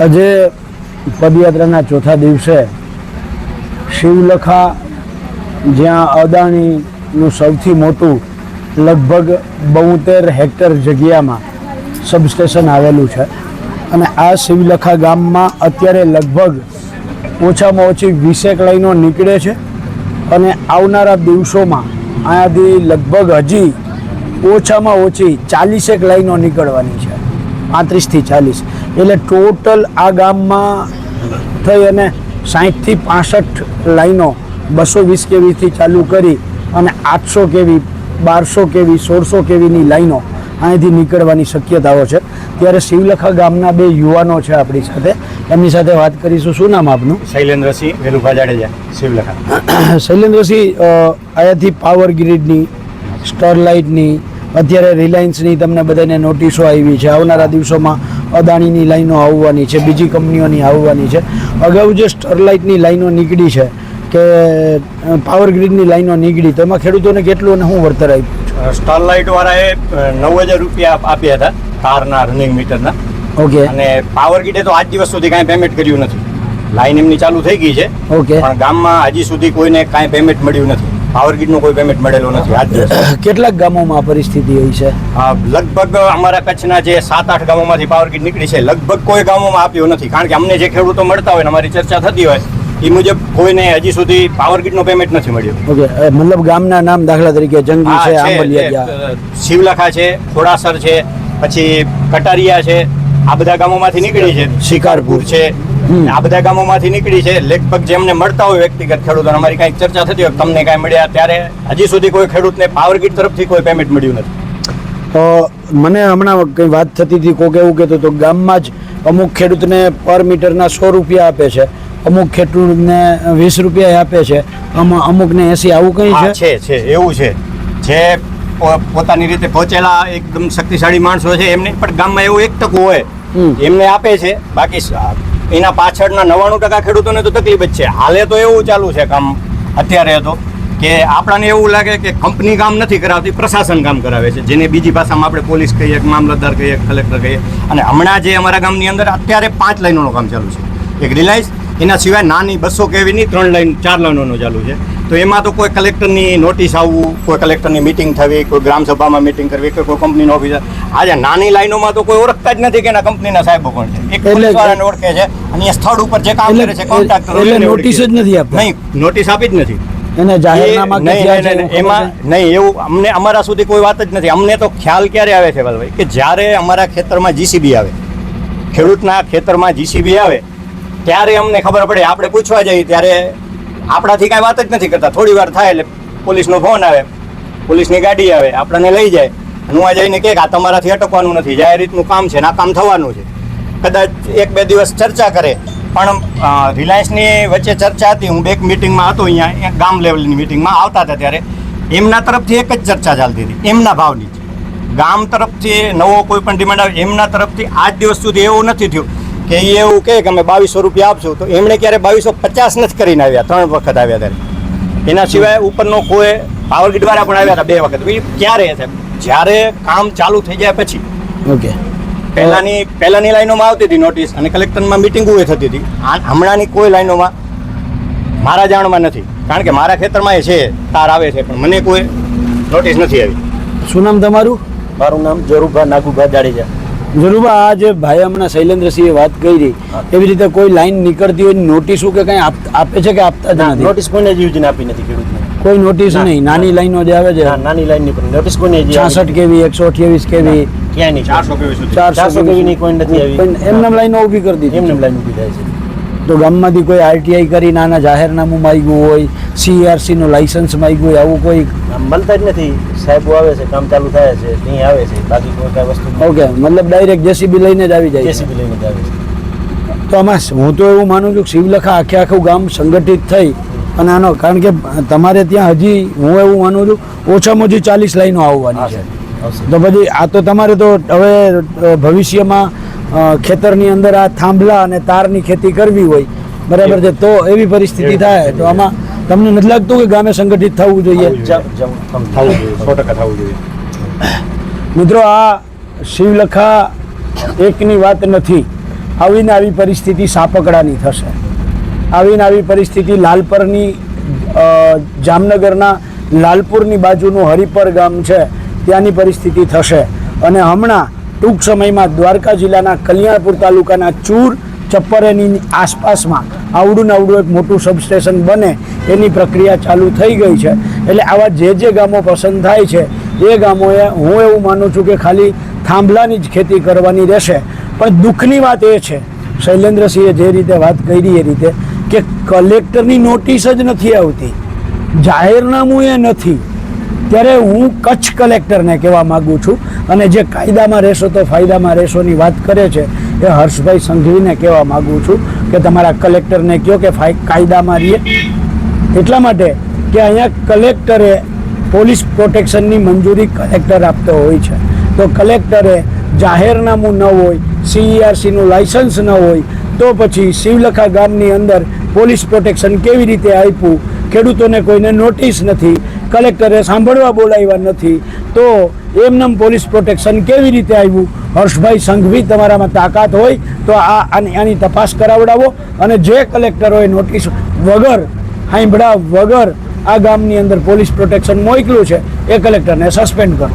આજે પદયાત્રાના ચોથા દિવસે શિવલખા જ્યાં અદાણીનું સૌથી મોટું લગભગ 72 હેક્ટર જગ્યામાં સબસ્ટેશન આવેલું છે અને આ શિવલખા ગામમાં અત્યારે લગભગ ઓછામાં ઓછી 20 લાઈનો નીકળે છે અને આવનારા દિવસોમાં અહીંયાથી લગભગ હજી ઓછામાં ઓછી 40 લાઈનો નીકળવાની છે, 35 થી 40. એટલે ટોટલ આ ગામમાં થઈ અને 60 થી 65 લાઈનો 220 કેવીથી ચાલુ કરી અને 800 કેવી, 1200 કેવી, 1600 કેવીની લાઈનો અહીંથી નીકળવાની શક્યતાઓ છે. ત્યારે શિવલખા ગામના બે યુવાનો છે આપણી સાથે, એમની સાથે વાત કરીશું. શું નામ આપનું? શૈલેન્દ્રસિંહ વેલુભા જાડેજા, શિવલખા. શૈલેન્દ્રસિંહ, અહીંયાથી પાવર ગ્રીડની, સ્ટરલાઇટની, અત્યારે રિલાયન્સની તમને બધાને નોટિસો આવી છે. આવનારા દિવસોમાં અદાણીની લાઈનો આવવાની છે, બીજી કંપનીઓની આવવાની છે. અગાઉ જે સ્ટરલાઇટની લાઈનો નીકળી છે કે પાવર ગ્રીડની લાઈનો નીકળી, તો એમાં ખેડૂતોને કેટલું અને શું વળતર આપ્યું? સ્ટરલાઇટ વાળાએ 9,000 રૂપિયા આપ્યા હતા કારના રનિંગ મીટરના. ઓકે. અને પાવર ગ્રીડે તો આજ દિવસ સુધી કાંઈ પેમેન્ટ કર્યું નથી. લાઈન એમની ચાલુ થઈ ગઈ છે. ઓકે. પણ ગામમાં હજી સુધી કોઈને કાંઈ પેમેન્ટ મળ્યું નથી. પાવર ગ્રીડનું કોઈ પેમેન્ટ મળેલું નથી આજ દિવસ. કેટલાક ગામોમાં આ પરિસ્થિતિ હોય છે? લગભગ અમારા કચ્છના જે 7-8 ગામોમાંથી પાવર ગ્રીડ નીકળી છે, લગભગ કોઈ ગામોમાં આપ્યું નથી. કારણ કે અમને જે ખેડૂતો મળતા હોય ને અમારી ચર્ચા થતી હોય એ મુજબ કોઈને હજી સુધી પાવર ગ્રીડનું પેમેન્ટ નથી મળ્યું. ઓકે. મતલબ ગામના નામ દાખલા તરીકે જંગી છે, આંબલિયા, શિવલખા છે, ખોડાસર છે, પછી કટારિયા છે, આ બધા ગામોમાંથી નીકળી છે. શિકારપુર છે, આ બધા ગામોમાંથી નીકળી છે. લગભગ જેમને મળતા હોય વ્યક્તિગત ખેડૂતોને અમારી કાંઈક ચર્ચા થતી હોય તમને કાંઈ મળ્યા, ત્યારે હજી સુધી કોઈ ખેડૂતને પાવર ગ્રીડ તરફથી કોઈ પેમેન્ટ મળ્યું નથી. મને હમણાં કંઈ વાત થતી હતી, કોક એવું કહેતું તો ગામમાં જ અમુક ખેડૂતને પર મીટરના 100 રૂપિયા આપે છે, અમુક ખેડૂતને 20 રૂપિયા આપે છે, અમુકને 80. આવું કંઈ છે? એવું છે. જે પોતાની રીતે પહોંચેલા એકદમ શક્તિશાળી માણસો છે એમને પણ ગામમાં એવું 1% હોય એમને આપે છે. બાકી એના પાછળના 99% ખેડૂતોને તો તકલીફ જ છે. હાલે તો એવું ચાલુ છે કામ અત્યારે તો કે આપણને એવું લાગે કે કંપની કામ નથી કરાવતી, પ્રશાસન કામ કરાવે છે, જેને બીજી ભાષામાં આપણે પોલીસ કહીએ, મામલતદાર કહીએ, કલેક્ટર કહીએ. અને હમણાં જે અમારા ગામની અંદર અત્યારે 5 લાઈનોનું કામ ચાલુ છે. એક રિલાયન્સ, એના સિવાય નાની 200 કેવીની 3 લાઈન, 4 લાઈનોનું ચાલુ છે. તો એમાં તો કોઈ કલેક્ટરની નોટિસ આવવું, કોઈ કલેક્ટરની મિટિંગ થવી, કોઈ ગ્રામસભામાં મિટિંગ કરવી, કોઈ કંપનીનો ઓફિસર. આજે નાની લાઈનોમાં તો કોઈ ઓળખતા જ નથી કે એના કંપનીના સાહેબો કોણ છે. એક પોલીસવાળાને ઓળખે છે અને એ સ્થળ ઉપર જે કામ કરે છે કોન્ટ્રાક્ટર, એટલે નોટિસ જ નથી આપતા. નહીં, નોટિસ આપી જ નથી. એને જાહેરનામા એમાં નહીં, એવું અમને અમારા સુધી કોઈ વાત જ નથી. અમને તો ખ્યાલ ક્યારે આવે છે ભાઈ કે જ્યારે અમારા ખેતરમાં જીસીબી આવે, ખેડૂતના ખેતરમાં જીસીબી આવે ત્યારે અમને ખબર પડે. આપણે પૂછવા જઈએ ત્યારે આપણાથી કાંઈ વાત જ નથી કરતા. થોડી વાર થાય એટલે પોલીસનો ફોન આવે, પોલીસની ગાડી આવે, આપણને લઈ જાય. હું જઈને કહે કે આ તમારાથી અટકવાનું નથી, જાહેર રીતનું કામ છે ને આ કામ થવાનું છે. કદાચ 1-2 દિવસ ચર્ચા કરે. પણ રિલાયન્સની વચ્ચે ચર્ચા હતી, હું એક મિટિંગમાં હતો, અહીંયા ગામ લેવલની મિટિંગમાં આવતા હતા ત્યારે એમના તરફથી એક જ ચર્ચા ચાલતી હતી, એમના ભાવની. ગામ તરફથી નવો કોઈ પણ ડિમાન્ડ આવે એમના તરફથી આજ દિવસ સુધી એવું નથી થયું કે એ એવું કહે કે અમે 2200 રૂપિયા આપશું. તો એમણે ક્યારે 2250 નથી કરીને આવ્યા, 3 વખત આવ્યા ત્યારે. એના સિવાય ઉપરનો કોઈ પાવર ગ્રીડ વાળા પણ આવ્યા હતા 2 વખત. ક્યારે છે? જ્યારે કામ ચાલુ થઈ જાય પછી. ઓકે. પહેલાની લાઈનોમાં આવતી હતી નોટિસ અને કલેક્ટરમાં મિટિંગો થતી હતી. હમણાંની કોઈ લાઈનોમાં મારા જાણમાં નથી. કારણ કે મારા ખેતરમાં એ છે, તાર આવે છે, પણ મને કોઈ નોટિસ નથી આવી. શું નામ તમારું? મારું નામ જરૂભા નાગુભા જાડેજા. જરૂભા, આ જે ભાઈ હમણાં શૈલેન્દ્રસિંહે વાત કરી એવી રીતે કોઈ લાઈન નીકળતી હોય નોટિસો કે કંઈ આપે છે કે આપતા જ નથી? નોટિસ કોઈને જ યોજના આપી નથી ખેડૂતને. કોઈ નોટિસ નહીં? નાની લાઈનો જે આવે છે, નાની લાઈનની પણ નોટિસ કોઈને 66 કેવી, 128 કેવી, ક્યાંય નહીં. 400 કેવીની કોઈ નથી આવી. એમને લાઈનો ઊભી કરી દીધી. એમને લાઈન ઊભી થાય છે. તો ગામમાંથી કોઈ આરટીઆઈ કરી નાના જાહેરનામું માંગ્યું હોય, સીઆરસીનું લાઇસન્સ માંગ્યું હોય, આવું કોઈ મળતા જ નથી. સાહેબો આવે છે, કામ ચાલુ થાય છે, ત્યાં આવે છે, બાકી કોઈ કાંઈ વસ્તુ. ઓકે. મતલબ ડાયરેક્ટ જેસીબી લઈને જ આવી જાય? જેસીબી લઈને જ આવે છે. તો આમાં હું તો એવું માનું છું કે શિવલખા આખું ગામ સંગઠિત થઈ અને આનો, કારણ કે તમારે ત્યાં હજી હું એવું માનું છું ઓછામાં ઓછી 40 લાઈનો આવવાની છે. તો પછી આ તો તમારે તો હવે ભવિષ્યમાં ખેતરની અંદર આ થાંભલા અને તારની ખેતી કરવી હોય, બરાબર છે, તો એવી પરિસ્થિતિ થાય. તો આમાં તમને નથી લાગતું કે ગામે સંગઠિત થવું જોઈએ? 100% થવું જોઈએ. મિત્રો, આ શિવલખા એકની વાત નથી. આવીને આવી પરિસ્થિતિ સાપકડાની થશે. આવીને આવી પરિસ્થિતિ લાલપરની જામનગરના લાલપુરની બાજુનું હરિપર ગામ છે ત્યાંની પરિસ્થિતિ થશે. અને હમણાં ટૂંક સમયમાં દ્વારકા જિલ્લાના કલ્યાણપુર તાલુકાના ચૂર ચપ્પરેની આસપાસમાં આવડું એક મોટું સબસ્ટેશન બને એની પ્રક્રિયા ચાલુ થઈ ગઈ છે. એટલે આવા જે ગામો પસંદ થાય છે એ ગામોએ હું એવું માનું છું કે ખાલી થાંભલાની જ ખેતી કરવાની રહેશે. પણ દુઃખની વાત એ છે, શૈલેન્દ્રસિંહે જે રીતે વાત કરી એ રીતે, કે કલેક્ટરની નોટિસ જ નથી આવતી, જાહેરનામું એ નથી. ત્યારે હું કચ્છ કલેક્ટરને કહેવા માગું છું, અને જે કાયદામાં રહેશો તો ફાયદામાં રહેશોની વાત કરે છે એ હર્ષભાઈ સંઘવીને કહેવા માગું છું કે તમારા કલેક્ટરને કહો કે કાયદામાં રહીએ. એટલા માટે કે અહીંયા કલેક્ટરે પોલીસ પ્રોટેક્શનની મંજૂરી કલેક્ટર આપતો હોય છે. તો કલેક્ટરે જાહેરનામું ન હોય, CERCનું લાયસન્સ ન હોય, તો પછી શિવલખા ગામની અંદર પોલીસ પ્રોટેક્શન કેવી રીતે આપ્યું? ખેડૂતોને કોઈને નોટિસ નથી, કલેક્ટરે સાંભળવા બોલાવ્યા નથી, તો એમનેમ પોલીસ પ્રોટેક્શન કેવી રીતે આવ્યું? હર્ષભાઈ સંઘવી, તમારામાં તાકાત હોય તો આની તપાસ કરાવડાવો, અને જે કલેક્ટરોએ નોટિસ વગર, સાંભળ્યા વગર આ ગામની અંદર પોલીસ પ્રોટેક્શન મોકલ્યું છે એ કલેક્ટરને સસ્પેન્ડ કરો.